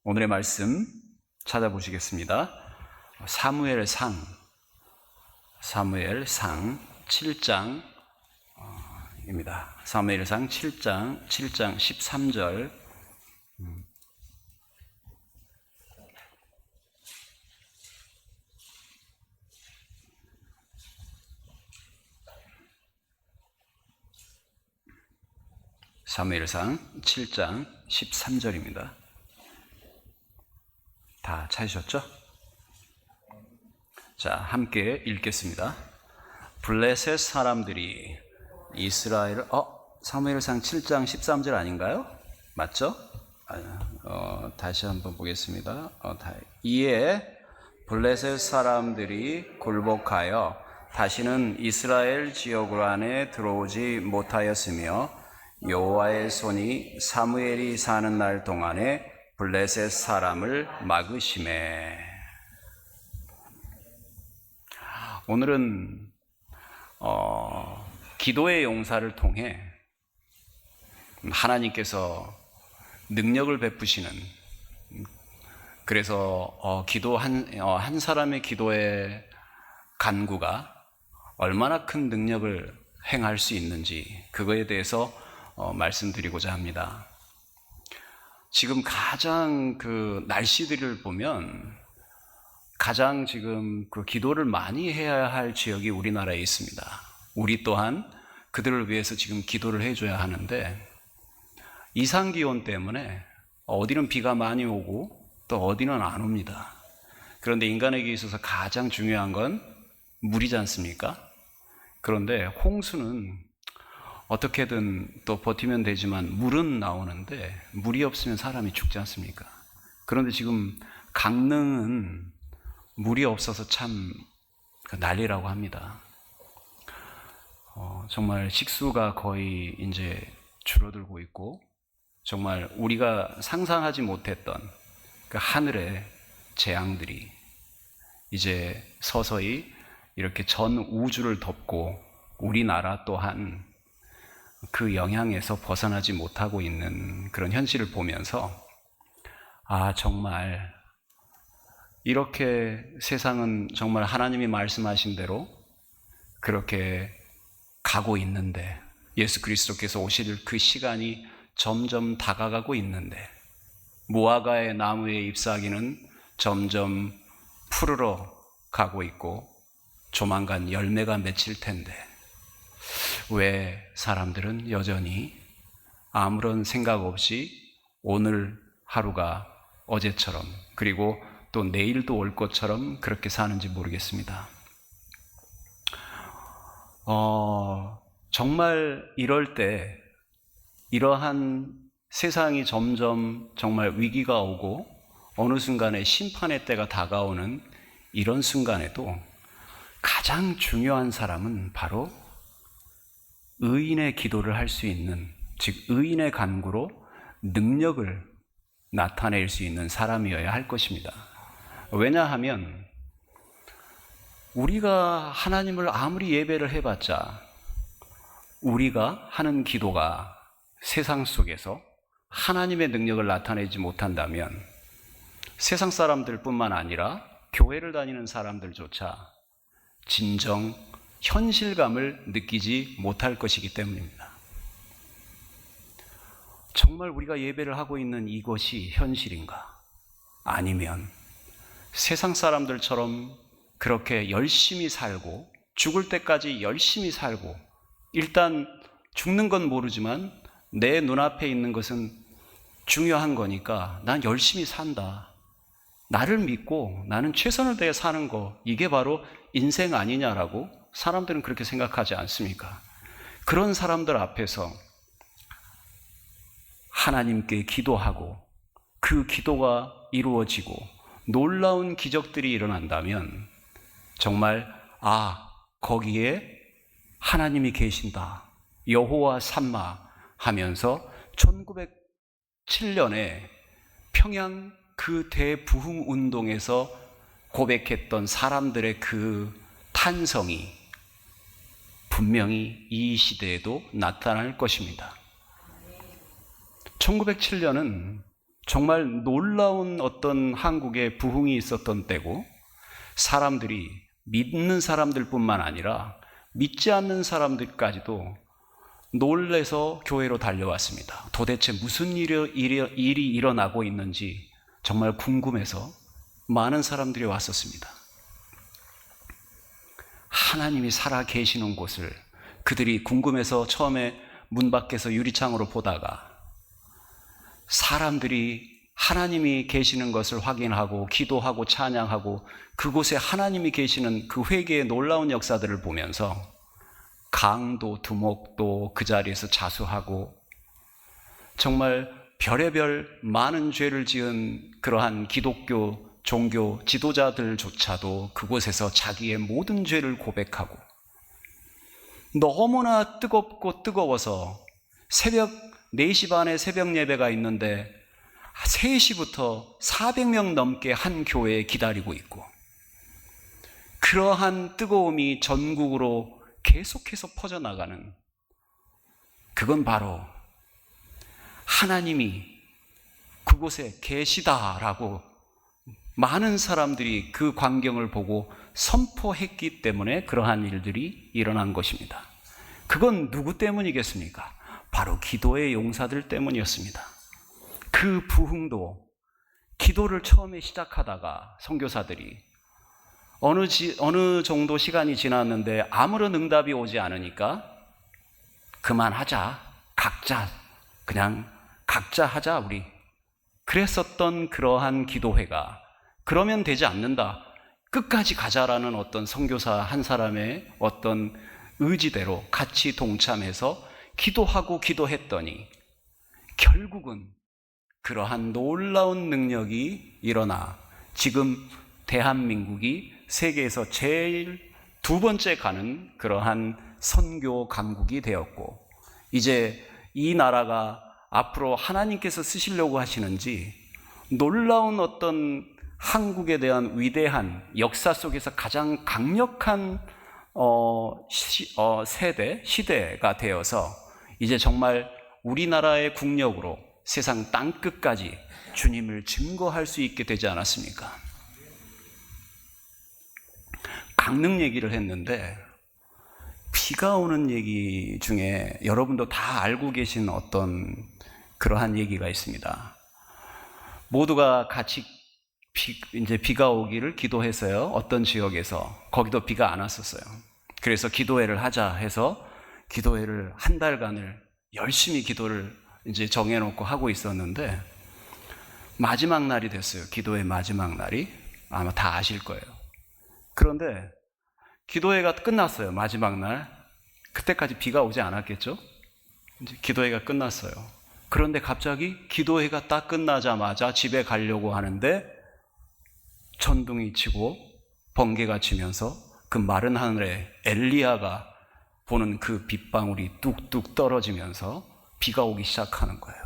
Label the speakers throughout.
Speaker 1: 오늘의 말씀 찾아보시겠습니다. 사무엘상 7장입니다. 사무엘상 7장 13절. 사무엘상 7장 13절입니다. 다 찾으셨죠? 자, 함께 읽겠습니다. 블레셋 사람들이 이스라엘을 사무엘상 7장 13절 아닌가요? 맞죠? 다시 한번 보겠습니다. 이에 블레셋 사람들이 굴복하여 다시는 이스라엘 지역 안에 들어오지 못하였으며 여호와의 손이 사무엘이 사는 날 동안에 블레셋 사람을 막으시매. 오늘은 기도의 용사를 통해 하나님께서 능력을 베푸시는, 그래서 한 사람의 기도의 간구가 얼마나 큰 능력을 행할 수 있는지, 그거에 대해서 말씀드리고자 합니다. 지금 가장 날씨들을 보면 가장 지금 기도를 많이 해야 할 지역이 우리나라에 있습니다. 우리 또한 그들을 위해서 지금 기도를 해줘야 하는데, 이상기온 때문에 어디는 비가 많이 오고 또 어디는 안 옵니다. 그런데 인간에게 있어서 가장 중요한 건 물이지 않습니까? 그런데 홍수는 어떻게든 또 버티면 되지만 물은 나오는데 물이 없으면 사람이 죽지 않습니까? 그런데 지금 강릉은 물이 없어서 참 난리라고 합니다. 정말 식수가 거의 이제 줄어들고 있고, 정말 우리가 상상하지 못했던 그 하늘의 재앙들이 이제 서서히 이렇게 전 우주를 덮고 우리나라 또한 그 영향에서 벗어나지 못하고 있는 그런 현실을 보면서, 정말 이렇게 세상은 정말 하나님이 말씀하신 대로 그렇게 가고 있는데, 예수 그리스도께서 오실 그 시간이 점점 다가가고 있는데, 무화과의 나무의 잎사귀는 점점 푸르러 가고 있고 조만간 열매가 맺힐 텐데, 왜 사람들은 여전히 아무런 생각 없이 오늘 하루가 어제처럼, 그리고 또 내일도 올 것처럼 그렇게 사는지 모르겠습니다. 정말 이럴 때, 이러한 세상이 점점 정말 위기가 오고 어느 순간에 심판의 때가 다가오는 이런 순간에도 가장 중요한 사람은 바로 의인의 기도를 할 수 있는, 즉 의인의 간구로 능력을 나타낼 수 있는 사람이어야 할 것입니다. 왜냐하면 우리가 하나님을 아무리 예배를 해봤자 우리가 하는 기도가 세상 속에서 하나님의 능력을 나타내지 못한다면 세상 사람들뿐만 아니라 교회를 다니는 사람들조차 진정 현실감을 느끼지 못할 것이기 때문입니다. 정말 우리가 예배를 하고 있는 이것이 현실인가? 아니면 세상 사람들처럼 그렇게 열심히 살고 죽을 때까지 열심히 살고, 일단 죽는 건 모르지만 내 눈앞에 있는 것은 중요한 거니까 난 열심히 산다, 나를 믿고 나는 최선을 다해 사는 거, 이게 바로 인생 아니냐라고 사람들은 그렇게 생각하지 않습니까? 그런 사람들 앞에서 하나님께 기도하고 그 기도가 이루어지고 놀라운 기적들이 일어난다면 정말 거기에 하나님이 계신다, 여호와 삼마 하면서 1907년에 평양 그 대부흥 운동에서 고백했던 사람들의 그 탄성이 분명히 이 시대에도 나타날 것입니다. 1907년은 정말 놀라운 어떤 한국의 부흥이 있었던 때고, 사람들이 믿는 사람들뿐만 아니라 믿지 않는 사람들까지도 놀래서 교회로 달려왔습니다. 도대체 무슨 일이 일어나고 있는지 정말 궁금해서 많은 사람들이 왔었습니다. 하나님이 살아 계시는 곳을 그들이 궁금해서 처음에 문 밖에서 유리창으로 보다가 사람들이 하나님이 계시는 것을 확인하고 기도하고 찬양하고 그곳에 하나님이 계시는 그 회개의 놀라운 역사들을 보면서 강도 두목도 그 자리에서 자수하고 정말 별의별 많은 죄를 지은 그러한 기독교 종교 지도자들조차도 그곳에서 자기의 모든 죄를 고백하고 너무나 뜨겁고 뜨거워서 새벽 4시 반에 새벽 예배가 있는데 3시부터 400명 넘게 한 교회에 기다리고 있고 그러한 뜨거움이 전국으로 계속해서 퍼져나가는 그건 바로 하나님이 그곳에 계시다라고 많은 사람들이 그 광경을 보고 선포했기 때문에 그러한 일들이 일어난 것입니다. 그건 누구 때문이겠습니까? 바로 기도의 용사들 때문이었습니다. 그 부흥도 기도를 처음에 시작하다가 선교사들이 어느 정도 시간이 지났는데 아무런 응답이 오지 않으니까 그만하자, 그냥 각자 하자 우리. 그랬었던 그러한 기도회가 그러면 되지 않는다, 끝까지 가자라는 어떤 선교사 한 사람의 어떤 의지대로 같이 동참해서 기도하고 기도했더니 결국은 그러한 놀라운 능력이 일어나 지금 대한민국이 세계에서 제일 2번째 가는 그러한 선교 강국이 되었고, 이제 이 나라가 앞으로 하나님께서 쓰시려고 하시는지 놀라운 어떤 한국에 대한 위대한 역사 속에서 가장 강력한 시대가 되어서 이제 정말 우리나라의 국력으로 세상 땅끝까지 주님을 증거할 수 있게 되지 않았습니까? 강릉 얘기를 했는데 비가 오는 얘기 중에 여러분도 다 알고 계신 어떤 그러한 얘기가 있습니다. 모두가 같이 이제 비가 오기를 기도해서요, 어떤 지역에서 거기도 비가 안 왔었어요. 그래서 기도회를 하자 해서 기도회를 한 달간을 열심히 기도를 이제 정해놓고 하고 있었는데 마지막 날이 됐어요. 기도회 마지막 날이. 아마 다 아실 거예요. 그런데 기도회가 끝났어요. 마지막 날. 그때까지 비가 오지 않았겠죠? 이제 기도회가 끝났어요. 그런데 갑자기 기도회가 딱 끝나자마자 집에 가려고 하는데 천둥이 치고 번개가 치면서 그 마른 하늘에 엘리야가 보는 그 빗방울이 뚝뚝 떨어지면서 비가 오기 시작하는 거예요.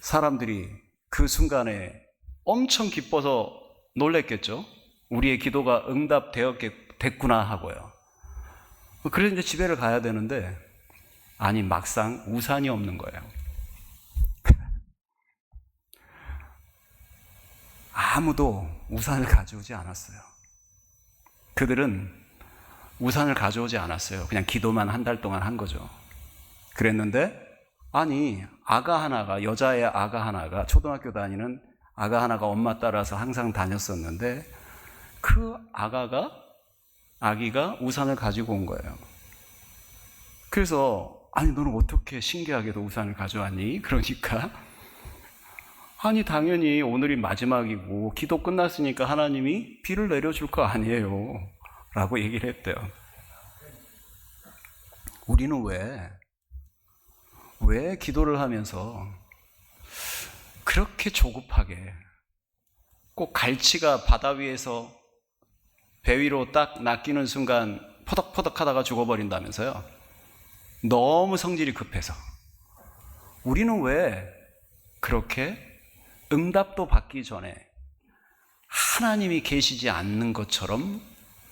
Speaker 1: 사람들이 그 순간에 엄청 기뻐서 놀랬겠죠? 우리의 기도가 응답되었구나 하고요. 그래서 이제 집에를 가야 되는데 아니 막상 우산이 없는 거예요. 아무도 우산을 가져오지 않았어요. 그들은 우산을 가져오지 않았어요. 그냥 기도만 한 달 동안 한 거죠. 그랬는데 아니 아가 하나가, 여자의 아가 하나가, 초등학교 다니는 아가 하나가 엄마 따라서 항상 다녔었는데 그 아기가 우산을 가지고 온 거예요. 그래서 아니 너는 어떻게 신기하게도 우산을 가져왔니? 그러니까 아니 당연히 오늘이 마지막이고 기도 끝났으니까 하나님이 비를 내려줄 거 아니에요 라고 얘기를 했대요. 우리는 왜 기도를 하면서 그렇게 조급하게 꼭 갈치가 바다 위에서 배 위로 딱 낚이는 순간 퍼덕퍼덕 하다가 죽어버린다면서요? 너무 성질이 급해서. 우리는 왜 그렇게 응답도 받기 전에 하나님이 계시지 않는 것처럼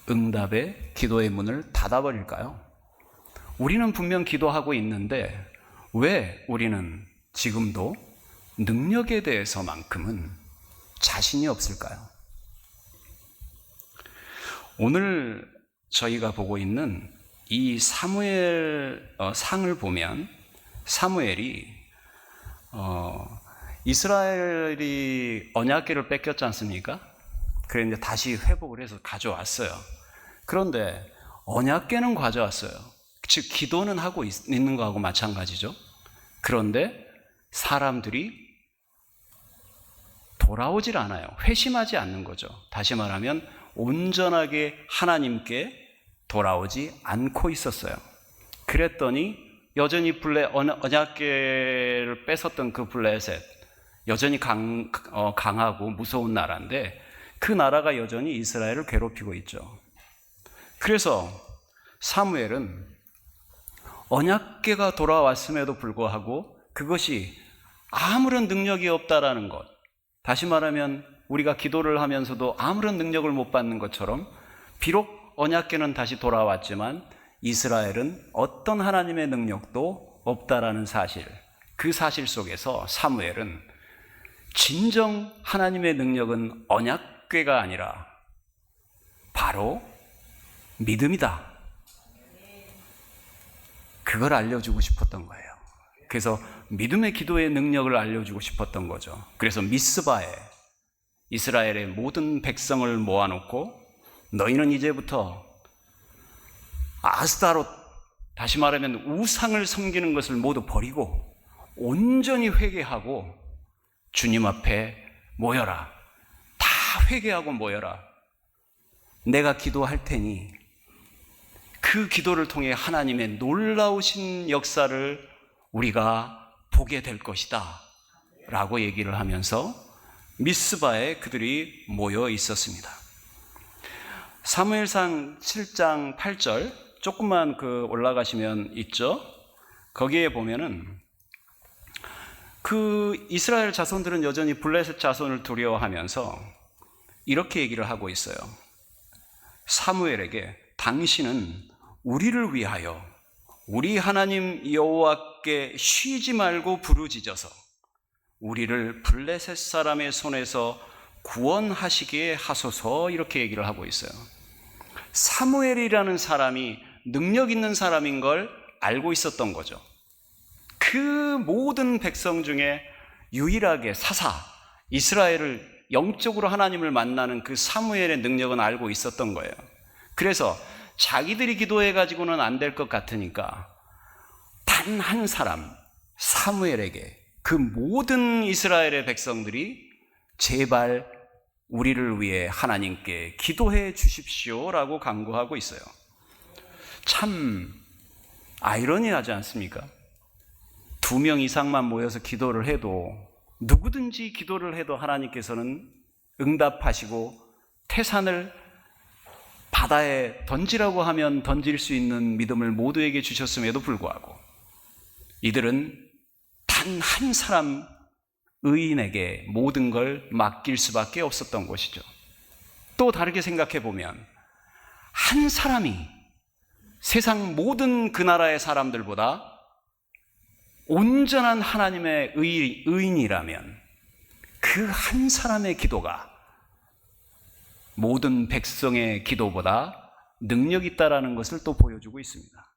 Speaker 1: 응답의 기도의 문을 닫아버릴까요? 우리는 분명 기도하고 있는데 왜 우리는 지금도 능력에 대해서만큼은 자신이 없을까요? 오늘 저희가 보고 있는 이 사무엘 상을 보면 사무엘이 이스라엘이 언약궤를 뺏겼지 않습니까? 그래서 이제 다시 회복을 해서 가져왔어요. 그런데 언약궤는 가져왔어요. 즉 기도는 하고 있는 거하고 마찬가지죠. 그런데 사람들이 돌아오질 않아요. 회심하지 않는 거죠. 다시 말하면 온전하게 하나님께 돌아오지 않고 있었어요. 그랬더니 여전히 언약궤를 뺏었던 그 블레셋, 여전히 강하고 무서운 나라인데 그 나라가 여전히 이스라엘을 괴롭히고 있죠. 그래서 사무엘은 언약궤가 돌아왔음에도 불구하고 그것이 아무런 능력이 없다라는 것, 다시 말하면 우리가 기도를 하면서도 아무런 능력을 못 받는 것처럼 비록 언약궤는 다시 돌아왔지만 이스라엘은 어떤 하나님의 능력도 없다라는 사실, 그 사실 속에서 사무엘은 진정 하나님의 능력은 언약궤가 아니라 바로 믿음이다, 그걸 알려주고 싶었던 거예요. 그래서 믿음의 기도의 능력을 알려주고 싶었던 거죠. 그래서 미스바에 이스라엘의 모든 백성을 모아놓고 너희는 이제부터 아스타롯, 다시 말하면 우상을 섬기는 것을 모두 버리고 온전히 회개하고 주님 앞에 모여라. 다 회개하고 모여라. 내가 기도할 테니 그 기도를 통해 하나님의 놀라우신 역사를 우리가 보게 될 것이다 라고 얘기를 하면서 미스바에 그들이 모여 있었습니다. 사무엘상 7장 8절 조금만 올라가시면 있죠. 거기에 보면은 그 이스라엘 자손들은 여전히 블레셋 자손을 두려워하면서 이렇게 얘기를 하고 있어요. 사무엘에게 당신은 우리를 위하여 우리 하나님 여호와께 쉬지 말고 부르짖어서 우리를 블레셋 사람의 손에서 구원하시기에 하소서, 이렇게 얘기를 하고 있어요. 사무엘이라는 사람이 능력 있는 사람인 걸 알고 있었던 거죠. 그 모든 백성 중에 유일하게 이스라엘을 영적으로 하나님을 만나는 그 사무엘의 능력은 알고 있었던 거예요. 그래서 자기들이 기도해가지고는 안 될 것 같으니까 단 한 사람 사무엘에게 그 모든 이스라엘의 백성들이 제발 우리를 위해 하나님께 기도해 주십시오라고 간구하고 있어요. 참 아이러니하지 않습니까? 2명 이상만 모여서 기도를 해도, 누구든지 기도를 해도 하나님께서는 응답하시고 태산을 바다에 던지라고 하면 던질 수 있는 믿음을 모두에게 주셨음에도 불구하고 이들은 단 한 사람 의인에게 모든 걸 맡길 수밖에 없었던 것이죠. 또 다르게 생각해 보면 한 사람이 세상 모든 그 나라의 사람들보다 온전한 하나님의 의인이라면 그 한 사람의 기도가 모든 백성의 기도보다 능력 있다라는 것을 또 보여주고 있습니다.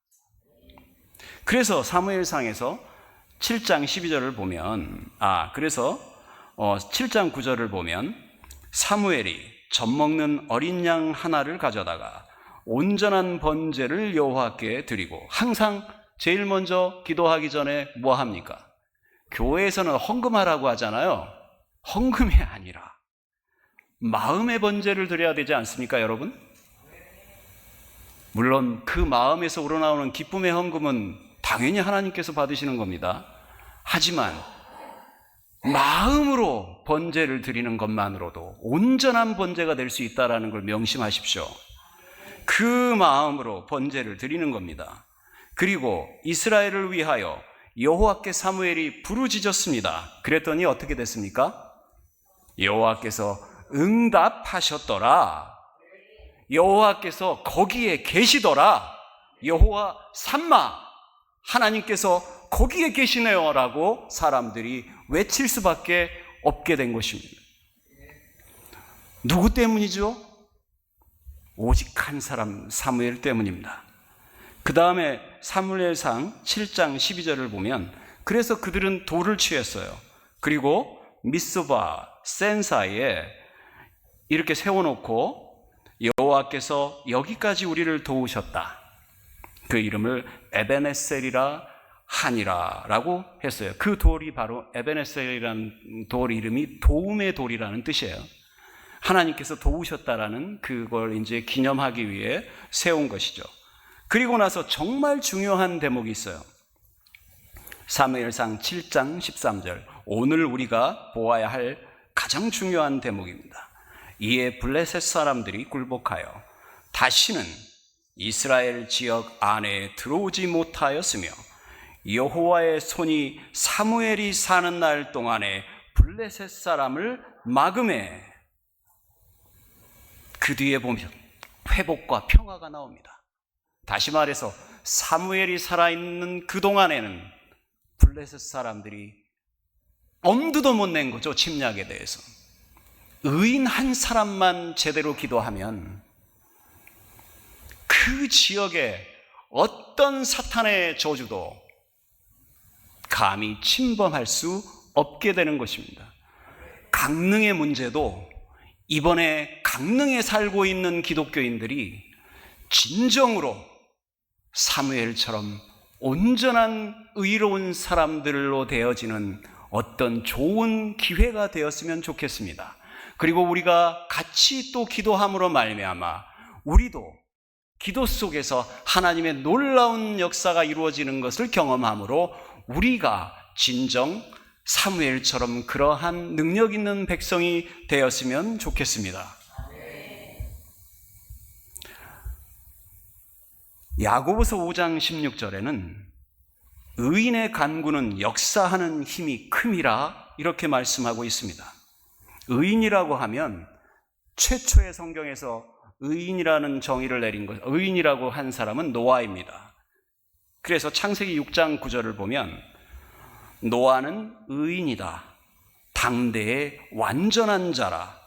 Speaker 1: 그래서 사무엘상에서 7장 12절을 보면, 그래서 7장 9절을 보면 사무엘이 젖먹는 어린 양 하나를 가져다가 온전한 번제를 여호와께 드리고, 항상 제일 먼저 기도하기 전에 뭐 합니까? 교회에서는 헌금하라고 하잖아요. 헌금이 아니라 마음의 번제를 드려야 되지 않습니까, 여러분? 물론 그 마음에서 우러나오는 기쁨의 헌금은 당연히 하나님께서 받으시는 겁니다. 하지만 마음으로 번제를 드리는 것만으로도 온전한 번제가 될 수 있다는 걸 명심하십시오. 그 마음으로 번제를 드리는 겁니다. 그리고 이스라엘을 위하여 여호와께 사무엘이 부르짖었습니다. 그랬더니 어떻게 됐습니까? 여호와께서 응답하셨더라. 여호와께서 거기에 계시더라. 여호와 삼마, 하나님께서 거기에 계시네요 라고 사람들이 외칠 수밖에 없게 된 것입니다. 누구 때문이죠? 오직 한 사람, 사무엘 때문입니다. 그 다음에 사무엘상 7장 12절을 보면 그래서 그들은 돌을 취했어요. 그리고 미스바, 센 사이에 이렇게 세워놓고 여호와께서 여기까지 우리를 도우셨다. 그 이름을 에베네셀이라 하니라 라고 했어요. 그 돌이 바로 에베네셀이라는 돌 이름이 도움의 돌이라는 뜻이에요. 하나님께서 도우셨다라는 그걸 이제 기념하기 위해 세운 것이죠. 그리고 나서 정말 중요한 대목이 있어요. 사무엘상 7장 13절, 오늘 우리가 보아야 할 가장 중요한 대목입니다. 이에 블레셋 사람들이 굴복하여 다시는 이스라엘 지역 안에 들어오지 못하였으며 여호와의 손이 사무엘이 사는 날 동안에 블레셋 사람을 막음해. 그 뒤에 보면 회복과 평화가 나옵니다. 다시 말해서 사무엘이 살아있는 그 동안에는 블레셋 사람들이 엄두도 못 낸 거죠. 침략에 대해서. 의인 한 사람만 제대로 기도하면 그 지역에 어떤 사탄의 저주도 감히 침범할 수 없게 되는 것입니다. 강릉의 문제도 이번에 강릉에 살고 있는 기독교인들이 진정으로 사무엘처럼 온전한 의로운 사람들로 되어지는 어떤 좋은 기회가 되었으면 좋겠습니다. 그리고 우리가 같이 또 기도함으로 말미암아 우리도 기도 속에서 하나님의 놀라운 역사가 이루어지는 것을 경험함으로 우리가 진정 사무엘처럼 그러한 능력 있는 백성이 되었으면 좋겠습니다. 야고보서 5장 16절에는 의인의 간구는 역사하는 힘이 큼이라 이렇게 말씀하고 있습니다. 의인이라고 하면 최초의 성경에서 의인이라는 정의를 내린 것, 의인이라고 한 사람은 노아입니다. 그래서 창세기 6장 9절을 보면 노아는 의인이다. 당대의 완전한 자라.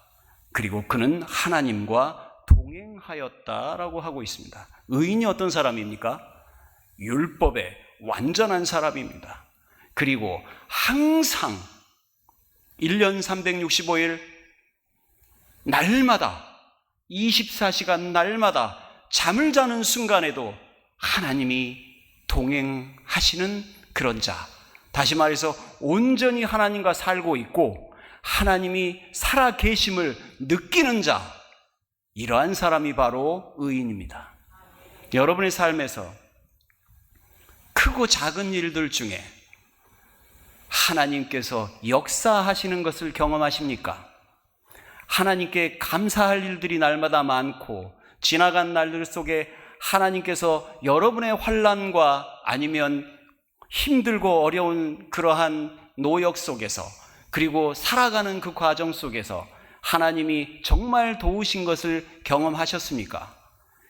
Speaker 1: 그리고 그는 하나님과 동행하였다라고 하고 있습니다. 의인이 어떤 사람입니까? 율법의 완전한 사람입니다. 그리고 항상 1년 365일 날마다 24시간 날마다 잠을 자는 순간에도 하나님이 동행하시는 그런 자. 다시 말해서 온전히 하나님과 살고 있고 하나님이 살아 계심을 느끼는 자. 이러한 사람이 바로 의인입니다. 여러분의 삶에서 크고 작은 일들 중에 하나님께서 역사하시는 것을 경험하십니까? 하나님께 감사할 일들이 날마다 많고 지나간 날들 속에 하나님께서 여러분의 환난과 아니면 힘들고 어려운 그러한 노역 속에서 그리고 살아가는 그 과정 속에서 하나님이 정말 도우신 것을 경험하셨습니까?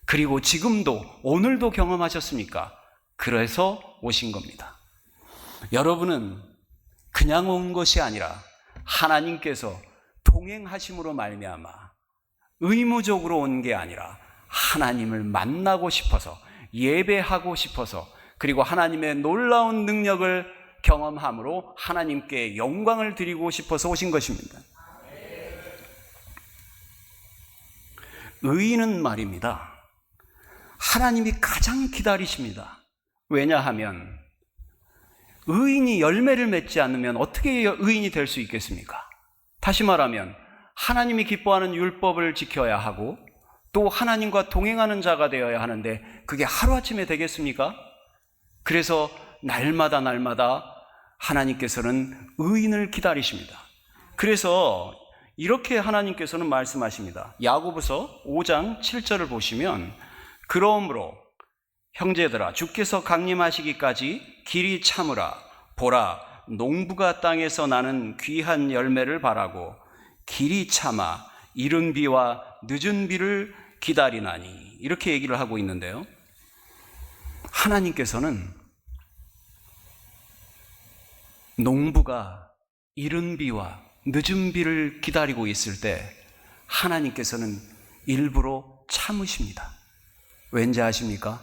Speaker 1: 그리고 지금도 오늘도 경험하셨습니까? 그래서 오신 겁니다. 여러분은 그냥 온 것이 아니라 하나님께서 동행하심으로 말미암아 의무적으로 온 게 아니라 하나님을 만나고 싶어서 예배하고 싶어서 그리고 하나님의 놀라운 능력을 경험함으로 하나님께 영광을 드리고 싶어서 오신 것입니다. 의인은 말입니다. 하나님이 가장 기다리십니다. 왜냐하면 의인이 열매를 맺지 않으면 어떻게 의인이 될 수 있겠습니까? 다시 말하면 하나님이 기뻐하는 율법을 지켜야 하고 또 하나님과 동행하는 자가 되어야 하는데 그게 하루아침에 되겠습니까? 그래서 날마다 하나님께서는 의인을 기다리십니다. 그래서 이렇게 하나님께서는 말씀하십니다. 야고보서 5장 7절을 보시면 그러므로 형제들아 주께서 강림하시기까지 길이 참으라. 보라 농부가 땅에서 나는 귀한 열매를 바라고 길이 참아 이른 비와 늦은 비를 기다리나니 이렇게 얘기를 하고 있는데요. 하나님께서는 농부가 이른 비와 늦은 비를 기다리고 있을 때 하나님께서는 일부러 참으십니다. 왠지 아십니까?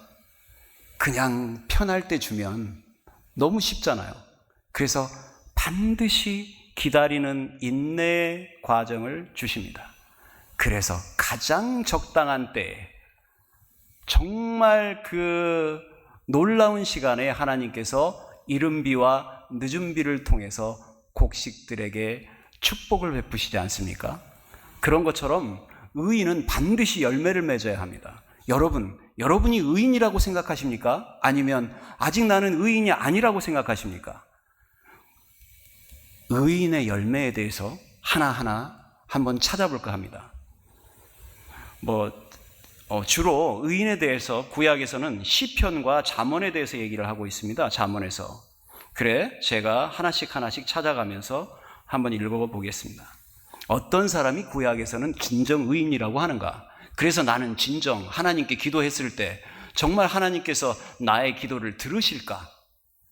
Speaker 1: 그냥 편할 때 주면 너무 쉽잖아요. 그래서 반드시 기다리는 인내의 과정을 주십니다. 그래서 가장 적당한 때에, 정말 그 놀라운 시간에 하나님께서 이른 비와 늦은 비를 통해서 곡식들에게 축복을 베푸시지 않습니까? 그런 것처럼 의인은 반드시 열매를 맺어야 합니다. 여러분이 의인이라고 생각하십니까? 아니면 아직 나는 의인이 아니라고 생각하십니까? 의인의 열매에 대해서 하나하나 한번 찾아볼까 합니다. 주로 의인에 대해서 구약에서는 시편과 잠언에 대해서 얘기를 하고 있습니다. 잠언에서. 그래, 제가 하나씩 찾아가면서 한번 읽어보겠습니다. 어떤 사람이 구약에서는 진정 의인이라고 하는가? 그래서 나는 진정 하나님께 기도했을 때 정말 하나님께서 나의 기도를 들으실까?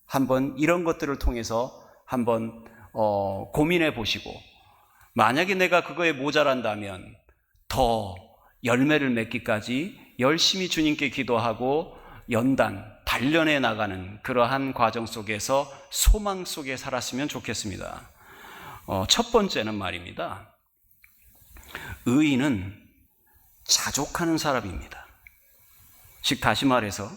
Speaker 1: 한번 이런 것들을 통해서 한번 고민해 보시고, 만약에 내가 그거에 모자란다면 더 열매를 맺기까지 열심히 주님께 기도하고 단련해 나가는 그러한 과정 속에서 소망 속에 살았으면 좋겠습니다. 첫 번째는 말입니다. 의인은 자족하는 사람입니다. 즉 다시 말해서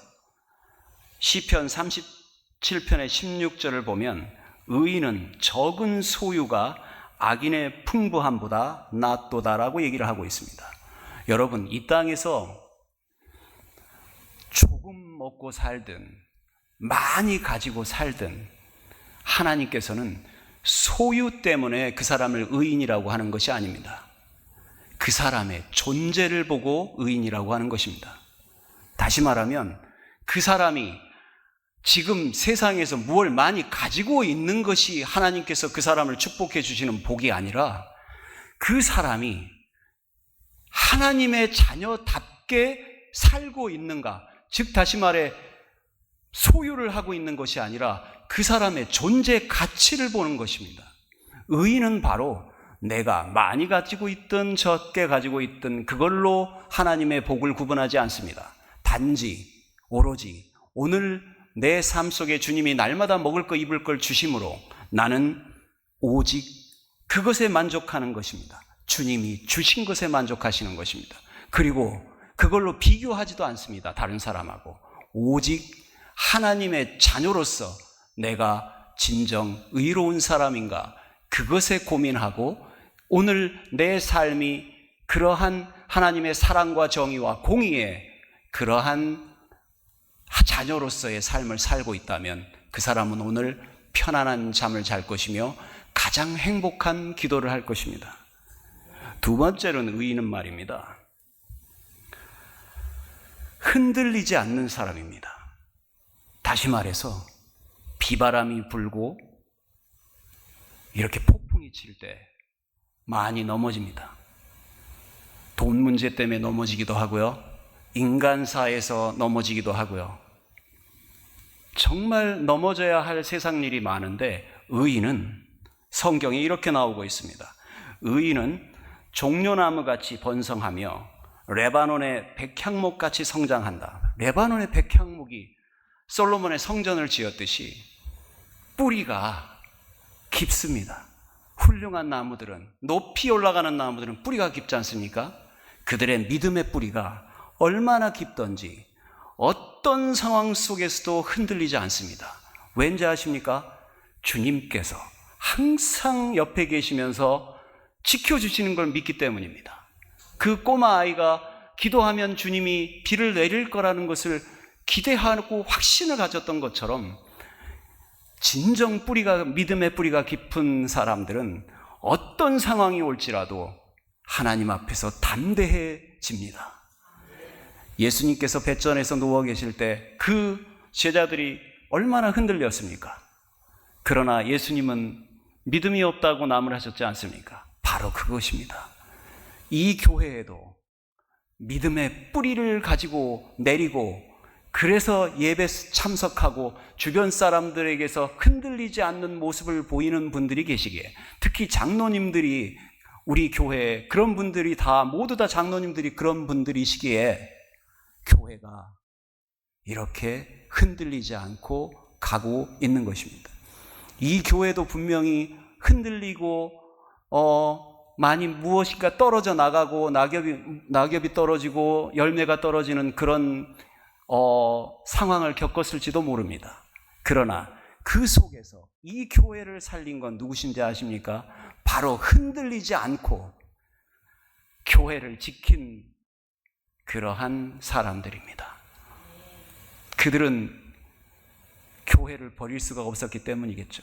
Speaker 1: 시편 37편의 16절을 보면 의인은 적은 소유가 악인의 풍부함보다 낫도다라고 얘기를 하고 있습니다. 여러분, 이 땅에서 조금 먹고 살든 많이 가지고 살든 하나님께서는 소유 때문에 그 사람을 의인이라고 하는 것이 아닙니다. 그 사람의 존재를 보고 의인이라고 하는 것입니다. 다시 말하면 그 사람이 지금 세상에서 무엇을 많이 가지고 있는 것이 하나님께서 그 사람을 축복해 주시는 복이 아니라 그 사람이 하나님의 자녀답게 살고 있는가, 즉 다시 말해 소유를 하고 있는 것이 아니라 그 사람의 존재 가치를 보는 것입니다. 의인은 바로 내가 많이 가지고 있든 적게 가지고 있든 그걸로 하나님의 복을 구분하지 않습니다. 단지 오로지 오늘 내 삶 속에 주님이 날마다 먹을 거 입을 걸 주심으로 나는 오직 그것에 만족하는 것입니다. 주님이 주신 것에 만족하시는 것입니다. 그리고 그걸로 비교하지도 않습니다. 다른 사람하고. 오직 하나님의 자녀로서 내가 진정 의로운 사람인가, 그것에 고민하고 오늘 내 삶이 그러한 하나님의 사랑과 정의와 공의에 그러한 자녀로서의 삶을 살고 있다면 그 사람은 오늘 편안한 잠을 잘 것이며 가장 행복한 기도를 할 것입니다. 두 번째로는 의인은 말입니다. 흔들리지 않는 사람입니다. 다시 말해서 비바람이 불고 이렇게 폭풍이 칠 때 많이 넘어집니다. 돈 문제 때문에 넘어지기도 하고요. 인간사에서 넘어지기도 하고요. 정말 넘어져야 할 세상 일이 많은데 의인은 성경에 이렇게 나오고 있습니다. 의인은 종려나무같이 번성하며 레바논의 백향목같이 성장한다. 레바논의 백향목이 솔로몬의 성전을 지었듯이 뿌리가 깊습니다. 훌륭한 나무들은, 높이 올라가는 나무들은 뿌리가 깊지 않습니까? 그들의 믿음의 뿌리가 얼마나 깊던지 어떤 상황 속에서도 흔들리지 않습니다. 왠지 아십니까? 주님께서 항상 옆에 계시면서 지켜주시는 걸 믿기 때문입니다. 그 꼬마 아이가 기도하면 주님이 비를 내릴 거라는 것을 기대하고 확신을 가졌던 것처럼 진정 믿음의 뿌리가 깊은 사람들은 어떤 상황이 올지라도 하나님 앞에서 담대해집니다. 예수님께서 뱃전에서 누워 계실 때 그 제자들이 얼마나 흔들렸습니까? 그러나 예수님은 믿음이 없다고 나무라셨지 않습니까? 바로 그것입니다. 이 교회에도 믿음의 뿌리를 가지고 내리고 그래서 예배 참석하고 주변 사람들에게서 흔들리지 않는 모습을 보이는 분들이 계시기에, 특히 장로님들이 우리 교회에 그런 분들이 모두 다 장로님들이 그런 분들이시기에 교회가 이렇게 흔들리지 않고 가고 있는 것입니다. 이 교회도 분명히 흔들리고 많이 무엇인가 떨어져 나가고 낙엽이 떨어지고 열매가 떨어지는 그런 상황을 겪었을지도 모릅니다. 그러나 그 속에서 이 교회를 살린 건 누구신지 아십니까? 바로 흔들리지 않고 교회를 지킨 그러한 사람들입니다. 그들은 교회를 버릴 수가 없었기 때문이겠죠.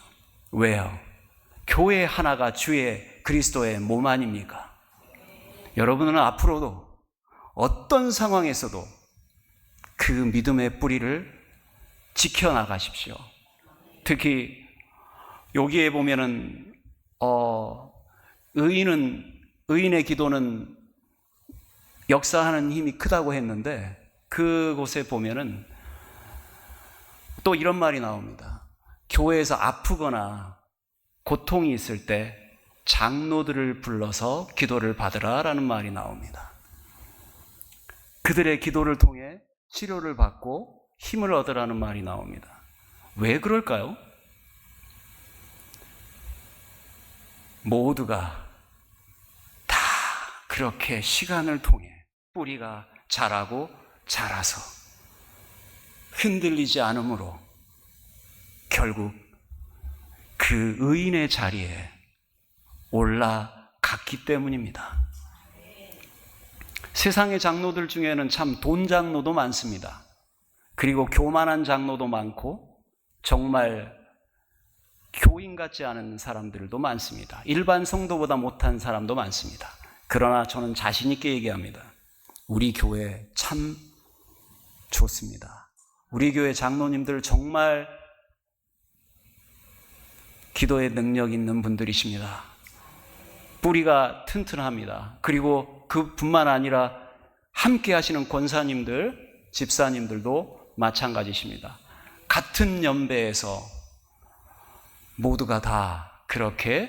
Speaker 1: 왜요? 교회 하나가 주의 그리스도의 몸 아닙니까? 여러분은 앞으로도 어떤 상황에서도 그 믿음의 뿌리를 지켜나가십시오. 특히 여기에 보면은 의인의 기도는 역사하는 힘이 크다고 했는데, 그곳에 보면은 또 이런 말이 나옵니다. 교회에서 아프거나 고통이 있을 때 장로들을 불러서 기도를 받으라라는 말이 나옵니다. 그들의 기도를 통해 치료를 받고 힘을 얻으라는 말이 나옵니다. 왜 그럴까요? 모두가 다 그렇게 시간을 통해 뿌리가 자라고 자라서 흔들리지 않으므로 결국 그 의인의 자리에 올라갔기 때문입니다. 세상의 장로들 중에는 참 돈 장로도 많습니다. 그리고 교만한 장로도 많고 정말 교인 같지 않은 사람들도 많습니다. 일반 성도보다 못한 사람도 많습니다. 그러나 저는 자신 있게 얘기합니다. 우리 교회 참 좋습니다. 우리 교회 장로님들 정말 기도에 능력 있는 분들이십니다. 뿌리가 튼튼합니다. 그리고 그뿐만 아니라 함께 하시는 권사님들, 집사님들도 마찬가지십니다. 같은 연배에서 모두가 다 그렇게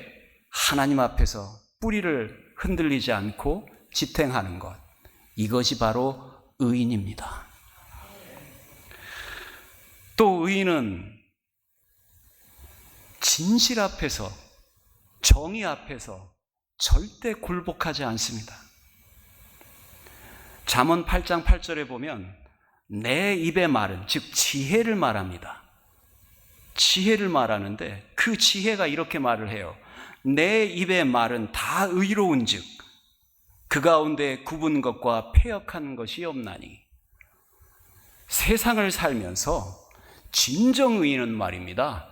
Speaker 1: 하나님 앞에서 뿌리를 흔들리지 않고 지탱하는 것, 이것이 바로 의인입니다. 또 의인은 진실 앞에서, 정의 앞에서 절대 굴복하지 않습니다. 잠언 8장 8절에 보면 내 입의 말은, 즉 지혜를 말합니다. 지혜를 말하는데 그 지혜가 이렇게 말을 해요. 내 입의 말은 다 의로운 즉 그 가운데 굽은 것과 패역한 것이 없나니. 세상을 살면서 진정 의인은 말입니다,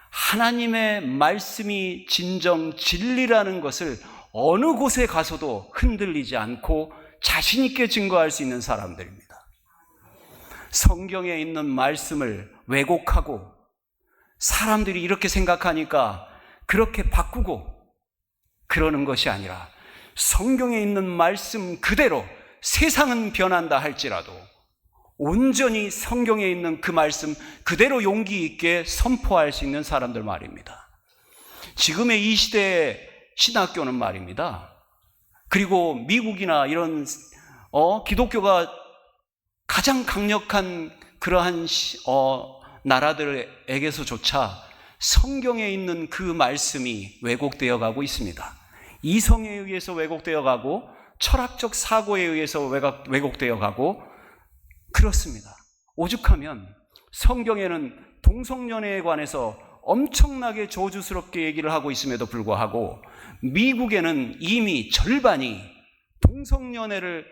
Speaker 1: 하나님의 말씀이 진정 진리라는 것을 어느 곳에 가서도 흔들리지 않고 자신 있게 증거할 수 있는 사람들입니다. 성경에 있는 말씀을 왜곡하고 사람들이 이렇게 생각하니까 그렇게 바꾸고 그러는 것이 아니라 성경에 있는 말씀 그대로 세상은 변한다 할지라도 온전히 성경에 있는 그 말씀 그대로 용기 있게 선포할 수 있는 사람들 말입니다. 지금의 이 시대의 신학교는 말입니다, 그리고 미국이나 이런 기독교가 가장 강력한 그러한 나라들에게서조차 성경에 있는 그 말씀이 왜곡되어 가고 있습니다. 이성에 의해서 왜곡되어 가고 철학적 사고에 의해서 왜곡되어 가고 그렇습니다. 오죽하면 성경에는 동성연애에 관해서 엄청나게 저주스럽게 얘기를 하고 있음에도 불구하고 미국에는 이미 절반이 동성연애를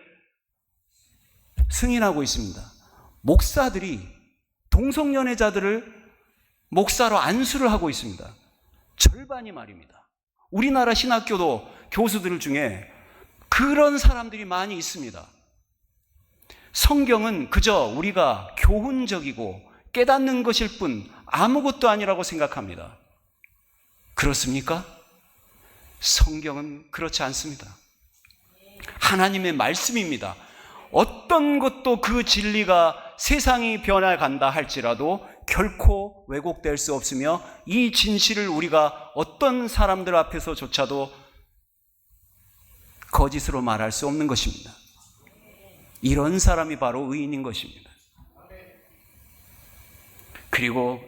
Speaker 1: 승인하고 있습니다. 목사들이 동성연애자들을 목사로 안수를 하고 있습니다. 절반이 말입니다. 우리나라 신학교도 교수들 중에 그런 사람들이 많이 있습니다. 성경은 그저 우리가 교훈적이고 깨닫는 것일 뿐 아무것도 아니라고 생각합니다. 그렇습니까? 성경은 그렇지 않습니다. 하나님의 말씀입니다. 어떤 것도 그 진리가 세상이 변해간다 할지라도 결코 왜곡될 수 없으며 이 진실을 우리가 어떤 사람들 앞에서조차도 거짓으로 말할 수 없는 것입니다. 이런 사람이 바로 의인인 것입니다. 그리고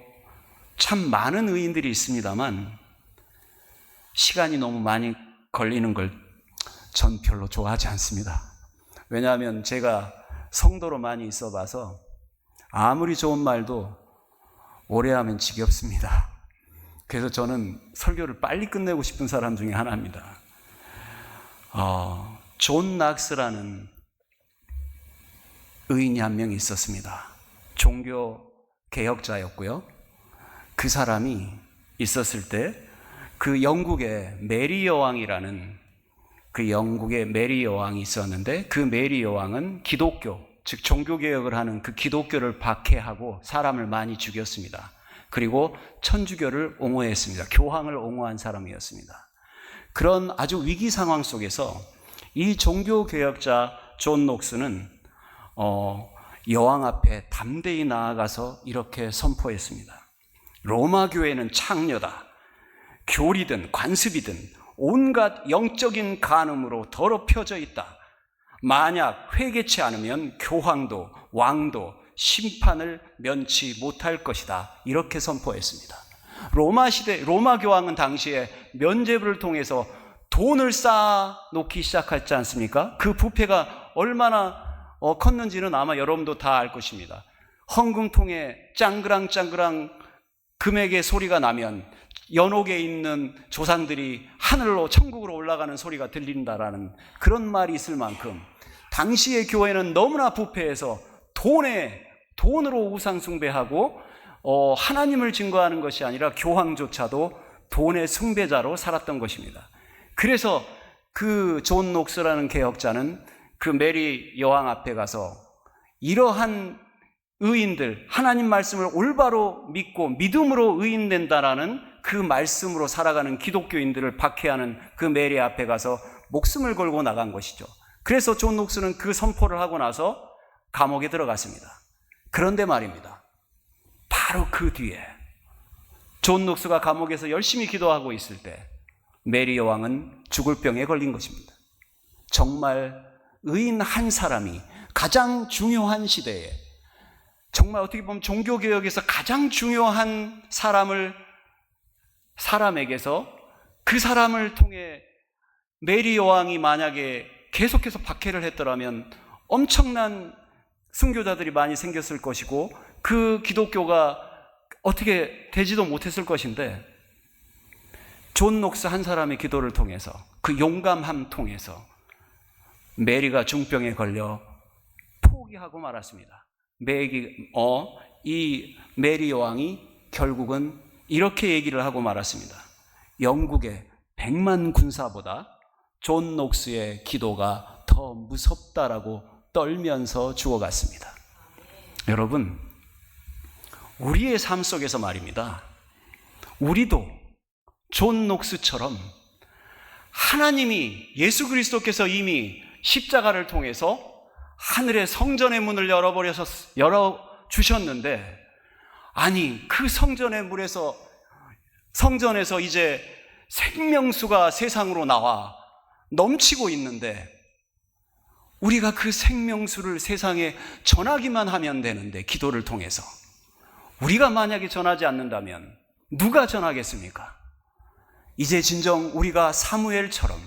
Speaker 1: 참 많은 의인들이 있습니다만 시간이 너무 많이 걸리는 걸 전 별로 좋아하지 않습니다. 왜냐하면 제가 성도로 많이 있어 봐서 아무리 좋은 말도 오래 하면 지겹습니다. 그래서 저는 설교를 빨리 끝내고 싶은 사람 중에 하나입니다. 존 낙스라는 의인이 한 명 있었습니다. 종교 개혁자였고요. 그 사람이 있었을 때 그 영국의 메리 여왕이라는 그 영국의 메리 여왕이 있었는데 그 메리 여왕은 기독교, 즉 종교개혁을 하는 그 기독교를 박해하고 사람을 많이 죽였습니다. 그리고 천주교를 옹호했습니다. 교황을 옹호한 사람이었습니다. 그런 아주 위기 상황 속에서 이 종교개혁자 존 녹스는 여왕 앞에 담대히 나아가서 이렇게 선포했습니다. 로마 교회는 창녀다. 교리든 관습이든 온갖 영적인 간음으로 더럽혀져 있다. 만약 회개치 않으면 교황도 왕도 심판을 면치 못할 것이다. 이렇게 선포했습니다. 로마 교황은 당시에 면죄부를 통해서 돈을 쌓아 놓기 시작했지 않습니까? 그 부패가 얼마나 컸는지는 아마 여러분도 다 알 것입니다. 헌금통에 짱그랑 금액의 소리가 나면 연옥에 있는 조상들이 하늘로 천국으로 올라가는 소리가 들린다라는 그런 말이 있을 만큼 당시의 교회는 너무나 부패해서 돈으로 우상 숭배하고 하나님을 증거하는 것이 아니라 교황조차도 돈의 숭배자로 살았던 것입니다. 그래서 그 존 녹스라는 개혁자는 그 메리 여왕 앞에 가서 이러한 의인들, 하나님 말씀을 올바로 믿고 믿음으로 의인된다라는 그 말씀으로 살아가는 기독교인들을 박해하는 그 메리 앞에 가서 목숨을 걸고 나간 것이죠. 그래서 존 녹스는 그 선포를 하고 나서 감옥에 들어갔습니다. 그런데 말입니다. 바로 그 뒤에 존 녹스가 감옥에서 열심히 기도하고 있을 때 메리 여왕은 죽을 병에 걸린 것입니다. 정말 의인 한 사람이 가장 중요한 시대에 정말 어떻게 보면 종교개혁에서 가장 중요한 사람에게서 그 사람을 통해 메리 여왕이 만약에 계속해서 박해를 했더라면 엄청난 순교자들이 많이 생겼을 것이고 그 기독교가 어떻게 되지도 못했을 것인데 존 녹스 한 사람의 기도를 통해서 그 용감함 통해서 메리가 중병에 걸려 포기하고 말았습니다. 이 메리 여왕이 결국은 이렇게 얘기를 하고 말았습니다. 영국의 100만 군사보다 존 녹스의 기도가 더 무섭다라고 떨면서 죽어갔습니다. 여러분, 우리의 삶 속에서 말입니다. 우리도 존 녹스처럼 하나님이 예수 그리스도께서 이미 십자가를 통해서 하늘의 성전의 문을 열어주셨는데 아니 그 성전에서 이제 생명수가 세상으로 나와 넘치고 있는데 우리가 그 생명수를 세상에 전하기만 하면 되는데 기도를 통해서 우리가 만약에 전하지 않는다면 누가 전하겠습니까? 이제 진정 우리가 사무엘처럼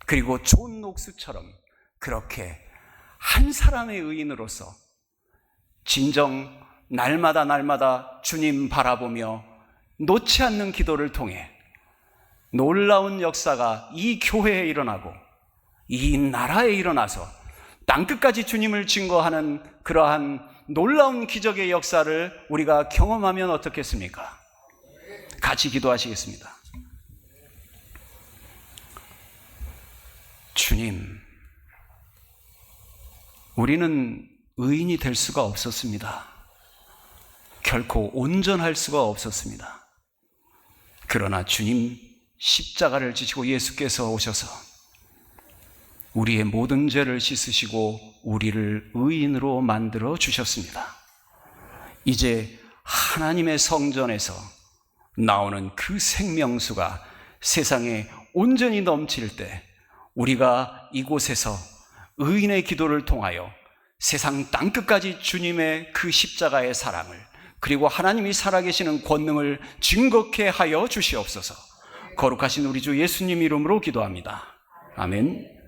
Speaker 1: 그리고 존 녹스처럼 그렇게 한 사람의 의인으로서 진정 날마다 주님 바라보며 놓지 않는 기도를 통해 놀라운 역사가 이 교회에 일어나고 이 나라에 일어나서 땅끝까지 주님을 증거하는 그러한 놀라운 기적의 역사를 우리가 경험하면 어떻겠습니까? 같이 기도하시겠습니다. 주님, 우리는 의인이 될 수가 없었습니다. 결코 온전할 수가 없었습니다. 그러나 주님 십자가를 지시고 예수께서 오셔서 우리의 모든 죄를 씻으시고 우리를 의인으로 만들어 주셨습니다. 이제 하나님의 성전에서 나오는 그 생명수가 세상에 온전히 넘칠 때 우리가 이곳에서 의인의 기도를 통하여 세상 땅끝까지 주님의 그 십자가의 사랑을, 그리고 하나님이 살아계시는 권능을 증거케 하여 주시옵소서. 거룩하신 우리 주 예수님 이름으로 기도합니다. 아멘.